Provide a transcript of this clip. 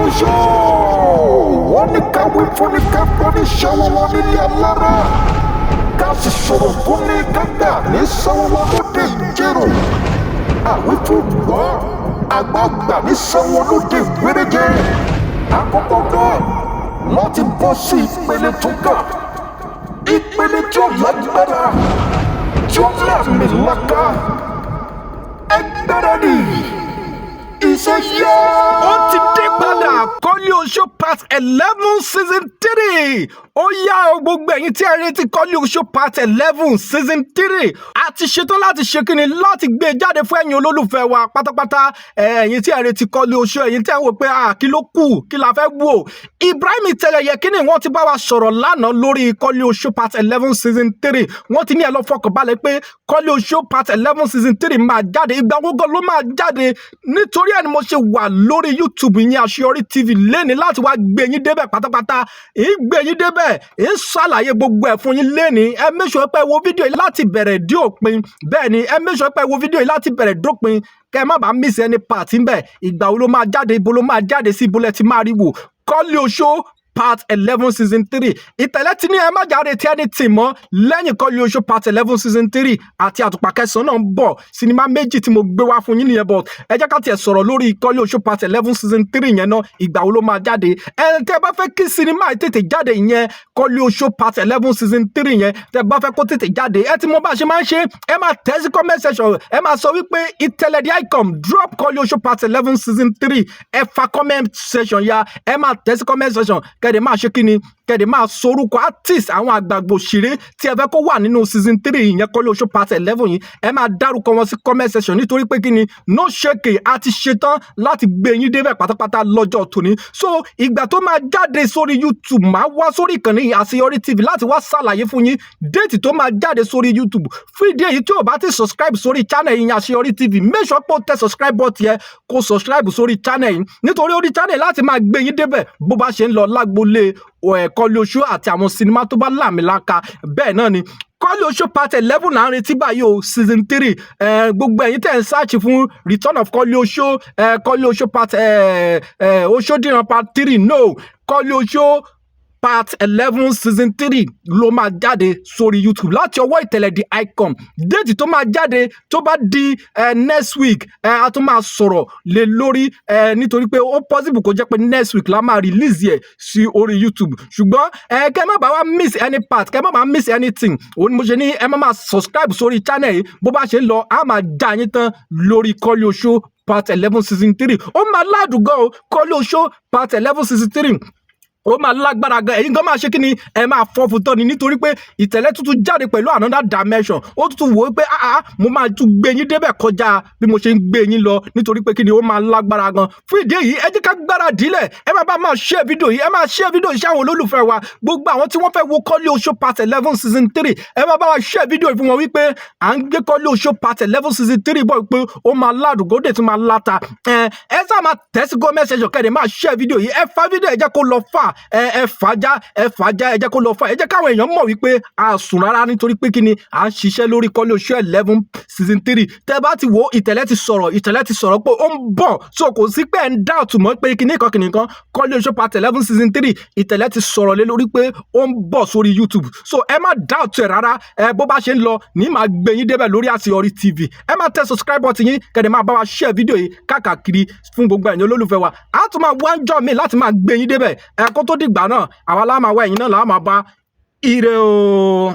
Koleoso wọ́n ní káwé fún ní kẹ́kọ̀ọ́ ní ṣẹ́wọ́n wọn nílé alára ká sì sọ̀rọ̀ fún ní kágbà ní sẹ́wọ́n wọn lóde ìjẹ́rò àwọn tó gbọ́ àgbàgbà ní sẹ́wọ́n lóde ìgbéréje àkọ́kọ́ náà wọ́n ti bọ́ sí ìpele tó ga ìpele tí ó lágbára tí ó láàmì láká ẹgbẹ́rẹ́ nìyí. Iṣẹ́ yá. Ó ti dé padà Koleoso part 11 season 3. Ó yá o gbogbo ẹ̀yin tí ẹ retí Koleoso part 11 season 3. A ti ṣetán láti ṣe kíni láti gbé jáde fún ẹ̀yin olólùfẹ́ wa pátápátá. Ẹ̀yin tí ẹ retí Koleoso, ẹ̀yin tí ẹ wò pé kí ló kù, kí la fẹ́ wò. Ibrahim Iteledicon wọ́n ti bá wa sọ̀rọ̀ lánàá lórí Koleoso part 11 season 3. Wọ́n ti ní ẹ lọ fọkàn balẹ̀ pé Koleoso part 11 season 3 máa jáde. Ìgbà gbogbo ló máa jáde nítorí ẹni mo ṣe wà lórí YouTube yín Àṣeyọrí TV lẹ́ni láti wá gbé yín débẹ̀ pátápátá. Gbé yín débẹ̀, ṣàlàyé gbogbo ẹ̀ fún yín lẹ́ni. Ẹ make sure pé wo fídíò yìí láti bẹ̀rẹ̀ dé òpin. Bẹ́ẹ̀ ni ẹ make sure pé wo fídíò yìí láti bẹ̀rẹ̀ dópin. Kẹ́ má bàa miss any part ńbẹ̀. Ìgbà wo ló máa jáde, ibo ló máa jáde sí, ibo lẹ ti máa rí wò. Koleoso part 11 season 3. Ìtẹ̀lẹ́tì ní ẹ má jáde tí anything mọ́ lẹ́yìn Koleoso part 11 season 3 àti àtùpà kẹsàn-án náà ń bọ̀. Sinimá méjì tí mo gbé wá fún yín nìyẹn, but ẹ jẹ́ ká tiẹ̀ sọ̀rọ̀ lórí Koleoso part 11 season 3 yẹn náà. Ìgbà wo ló máa jáde? Tẹ́ bá fẹ́ kí sinimá tètè jáde ìyẹn Koleoso part 11 season 3 yẹn, tẹ́ bá fẹ́ kó tètè jáde, ẹ ti mọ bá ṣe máa ń ṣe. Ẹ máa tẹ̀ sí comment section, ẹ máa sọ wípé Iteledicon drop Koleoso part 11 season 3. Ẹ fa comment section ya, ẹ máa tẹ̀ sí comment section. Kẹ́dẹ̀ máa ṣe kíni, kẹ́dẹ̀ máa sorúkọ artist àwọn àgbààgbà òṣèré tí ẹ fẹ́ kó wà nínú season 3 ìyẹn Koleoso part 11 yìí. Ẹ máa dárúkọ wọn sí comment section nítorí pé kíni no shake a ti ṣetán láti gbé yín débẹ̀ pátápátá lọ́jọ́ tòní. So ìgbà tó máa jáde sórí YouTube máa wá sórí ìkànnì Àṣeyọrí TV láti wá ṣàlàyé fún yín déètì tó máa jáde sórí YouTube. Fún ìdí èyí tí o bá ti subscribe sórí channel yìí Àṣeyọrí TV, make sure pé o tẹ subscribe button yẹn kó subscribe sórí channel yìí nítorí orí channel láti máa gbé yín débẹ̀ bó bá ṣe ń lọ lágbolé Koleoso àti àwọn sinimá tó bá láàmìlaka. Bẹ́ẹ̀ náà ni Koleoso part 11 là ń retí báyìí o season 3. Gbogbo ẹ̀yin tẹ́ ń search fún return of Koleoso, Koleoso part Oṣodiran part 3 no, Koleoso part 11 season 3 ló máa jáde sórí YouTube láti ọwọ́ Iteledicon. Déètì tó máa jáde tó bá di next week a tún máa sọ̀rọ̀ lé lórí nítorí pé ó possible kó jẹ́ pé next week la máa release yẹ sí orí YouTube. Ṣùgbọ́n kẹ́ má bá wa miss any part, kẹ́ má bá miss anything. Òun ni mo ṣe ní ẹ má máa subscribe sórí channel yìí. Bó bá ṣe ń lọ a máa já yín tán lórí Koleoso part 11 season 3. Ó máa ládùn gan o Koleoso part 11 season 3. Ó máa lágbára gan, ẹ̀yin gan máa ṣe kí ni ẹ máa fọ́ fún tán ni nítorí pé Ìtẹ̀lẹ́ tuntun jáde pẹ̀lú another dimension. Ó tuntun wò ó pé mo máa tún gbé yín débẹ̀ kọjá bí mo ṣe ń gbé yín lọ nítorí pé kí ni ó máa lágbára gan. Fún ìdí èyí ẹ jẹ́ ká gbára dílẹ̀, ẹ máa share fídíò yìí, ẹ máa share fídíò yìí sáwọn olólùfẹ́ wa. Gbogbo àwọn tí wọ́n fẹ́ wo Koleoso part 11 season 3, ẹ máa bá wa share fídíò yìí fún wọn wípé à ń gbé Koleoso part 11 season 3 bọ̀ pé ó máa ládùúgbò dé tún máa láta. Ẹ sá máa tẹ̀ sí comment section kẹ́dẹ̀ máa share fídíò yìí, ẹ fa fídíò ẹ jẹ́ kó lọ fà, ẹ fàájà ẹ jẹ́ kó lọ fà, ẹ jẹ́ káwọn èèyàn mọ̀ wípé a sùn rárá nítorí pé kíni à ń ṣiṣẹ́ lórí Koleoso 11 season 3. Tẹ́ bá ti wo Ìtẹ̀lẹ́ ti sọ̀rọ̀ pé ó ń bọ̀, so kò sí pé ẹ ń doubt mọ́ pé kíní kan Koleoso part 11 season 3 Ìtẹ̀lẹ́ ti sọ̀rọ̀ lé lórí pé ó ń bọ̀ sórí YouTube. So ẹ má doubt ẹ rárá, bó bá ṣe ń lọ ní máa gbé yín débẹ̀ lórí Àṣeyọrí TV. Ẹ máa tẹ subscribe button yín kẹ́dẹ̀ máa bá wa share fídíò yìí káàkiri fún gbogbo ẹ̀yin olólùfẹ́ wa. A tún máa wá ń jọ mi láti máa gbé yín débẹ̀ kó tó dìgbà náà àwa la máa wá ẹ̀yin náà la máa bá ire o.